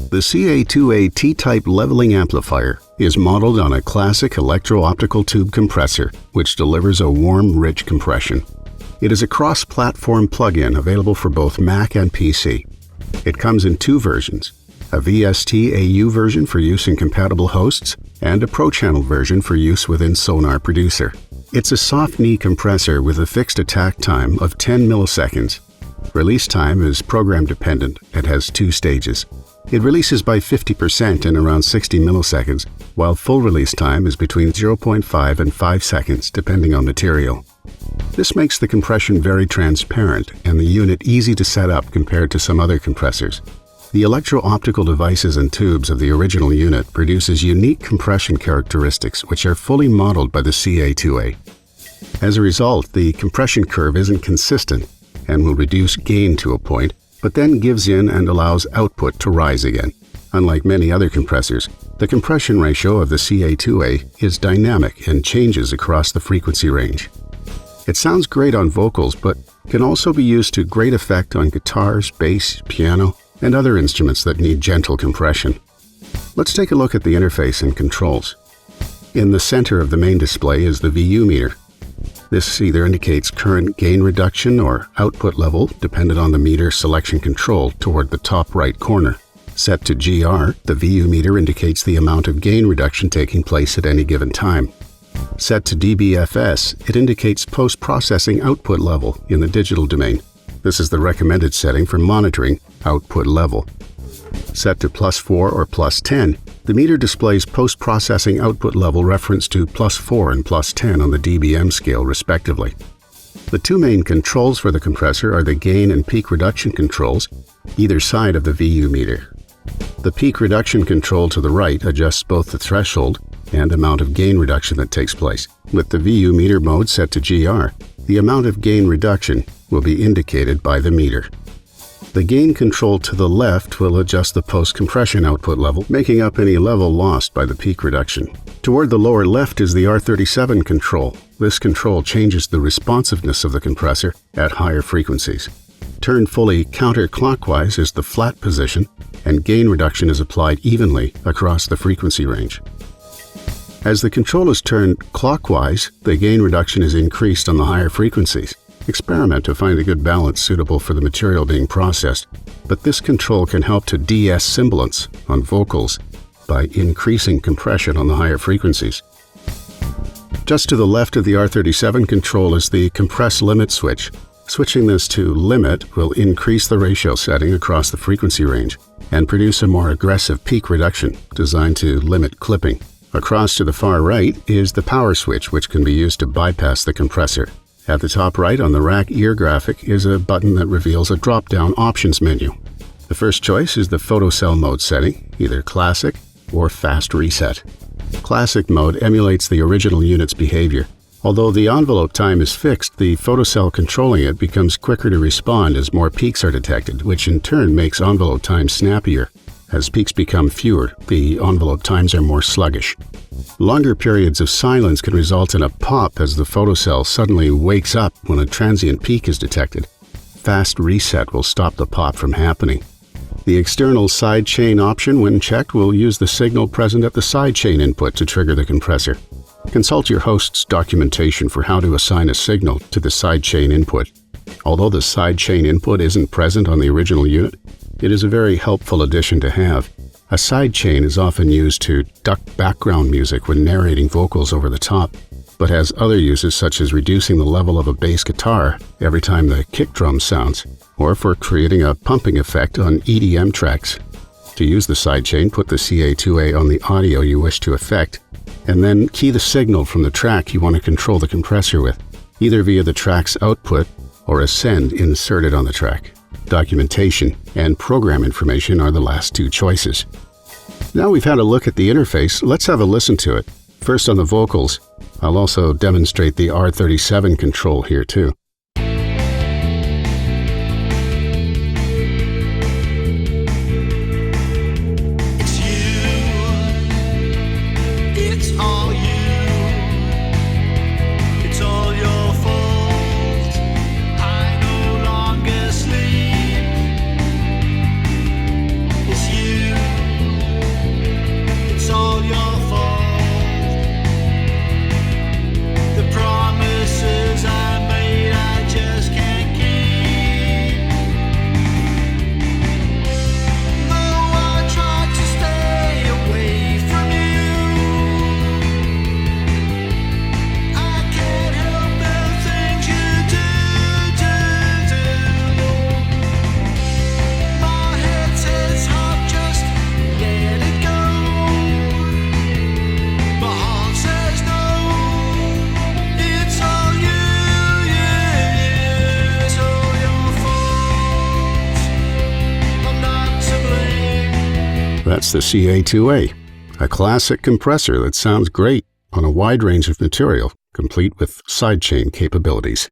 The CA-2A T-Type Leveling Amplifier is modeled on a classic electro-optical tube compressor, which delivers a warm, rich compression. It is a cross-platform plug-in available for both Mac and PC. It comes in two versions, a VST AU version for use in compatible hosts and a Pro Channel version for use within Sonar Producer. It's a soft knee compressor with a fixed attack time of 10 milliseconds. Release time is program dependent and has two stages. It releases by 50% in around 60 milliseconds, while full release time is between 0.5 and 5 seconds, depending on material. This makes the compression very transparent and the unit easy to set up compared to some other compressors. The electro-optical devices and tubes of the original unit produces unique compression characteristics which are fully modeled by the CA-2A. As a result, the compression curve isn't consistent and will reduce gain to a point, but then gives in and allows output to rise again. Unlike many other compressors, the compression ratio of the CA-2A is dynamic and changes across the frequency range. It sounds great on vocals, but can also be used to great effect on guitars, bass, piano, and other instruments that need gentle compression. Let's take a look at the interface and controls. In the center of the main display is the VU meter. This either indicates current gain reduction or output level, dependent on the meter selection control toward the top right corner. Set to GR, the VU meter indicates the amount of gain reduction taking place at any given time. Set to dBFS, it indicates post-processing output level in the digital domain. This is the recommended setting for monitoring output level. Set to +4 or +10, the meter displays post-processing output level reference to +4 and +10 on the dBm scale respectively. The two main controls for the compressor are the gain and peak reduction controls, either side of the VU meter. The peak reduction control to the right adjusts both the threshold and amount of gain reduction that takes place. With the VU meter mode set to GR, the amount of gain reduction will be indicated by the meter. The gain control to the left will adjust the post-compression output level, making up any level lost by the peak reduction. Toward the lower left is the R37 control. This control changes the responsiveness of the compressor at higher frequencies. Turned fully counterclockwise is the flat position, and gain reduction is applied evenly across the frequency range. As the control is turned clockwise, the gain reduction is increased on the higher frequencies. Experiment to find a good balance suitable for the material being processed, but this control can help to de-ess sibilance on vocals by increasing compression on the higher frequencies. Just to the left of the R37 control is the compress limit switch. Switching this to limit will increase the ratio setting across the frequency range and produce a more aggressive peak reduction designed to limit clipping. Across to the far right is the power switch, which can be used to bypass the compressor. At the top right on the rack ear graphic is a button that reveals a drop-down options menu. The first choice is the photocell mode setting, either classic or fast reset. Classic mode emulates the original unit's behavior. Although the envelope time is fixed, the photocell controlling it becomes quicker to respond as more peaks are detected, which in turn makes envelope time snappier. As peaks become fewer, the envelope times are more sluggish. Longer periods of silence can result in a pop as the photocell suddenly wakes up when a transient peak is detected. Fast reset will stop the pop from happening. The external sidechain option, when checked, will use the signal present at the sidechain input to trigger the compressor. Consult your host's documentation for how to assign a signal to the sidechain input. Although the sidechain input isn't present on the original unit, it is a very helpful addition to have. A sidechain is often used to duck background music when narrating vocals over the top, but has other uses such as reducing the level of a bass guitar every time the kick drum sounds, or for creating a pumping effect on EDM tracks. To use the sidechain, put the CA-2A on the audio you wish to affect, and then key the signal from the track you want to control the compressor with, either via the track's output or a send inserted on the track. Documentation and program information are the last two choices. Now we've had a look at the interface, let's have a listen to it. First on the vocals. I'll also demonstrate the R37 control here too. It's you. That's the CA-2A, a classic compressor that sounds great on a wide range of material, complete with sidechain capabilities.